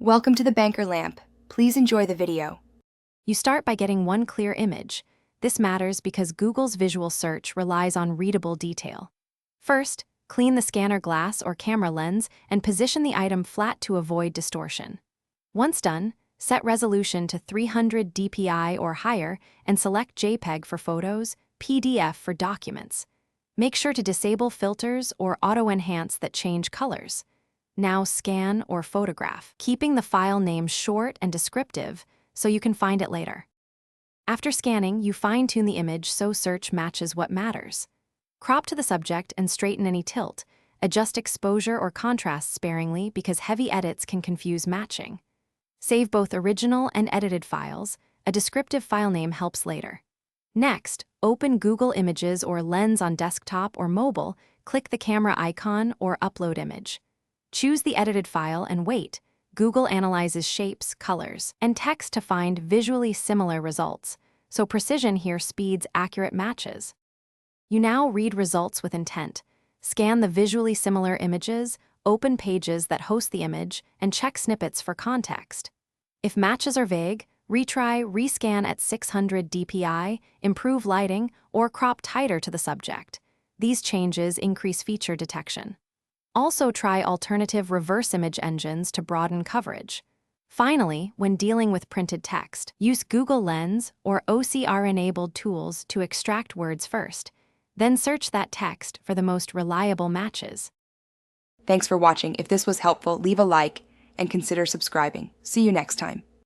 Welcome to the Banker Lamp. Please enjoy the video. You start by getting one clear image. This matters because Google's visual search relies on readable detail. First, clean the scanner glass or camera lens and position the item flat to avoid distortion. Once done, set resolution to 300 dpi or higher and select JPEG for photos, PDF for documents. Make sure to disable filters or auto-enhance that change colors. Now scan or photograph, keeping the file name short and descriptive so you can find it later. After scanning, you fine-tune the image so search matches what matters. Crop to the subject and straighten any tilt. Adjust exposure or contrast sparingly because heavy edits can confuse matching. Save both original and edited files. A descriptive file name helps later. Next, open Google Images or Lens on desktop or mobile, click the camera icon or upload image. Choose the edited file and wait. Google analyzes shapes, colors, and text to find visually similar results, so precision here speeds accurate matches. You now read results with intent. Scan the visually similar images, open pages that host the image, and check snippets for context. If matches are vague, retry, rescan at 600 dpi, improve lighting, or crop tighter to the subject. These changes increase feature detection. Also try alternative reverse image engines to broaden coverage. Finally, when dealing with printed text, use Google Lens or OCR-enabled tools to extract words first. Then search that text for the most reliable matches. Thanks for watching. If this was helpful, leave a like and consider subscribing. See you next time.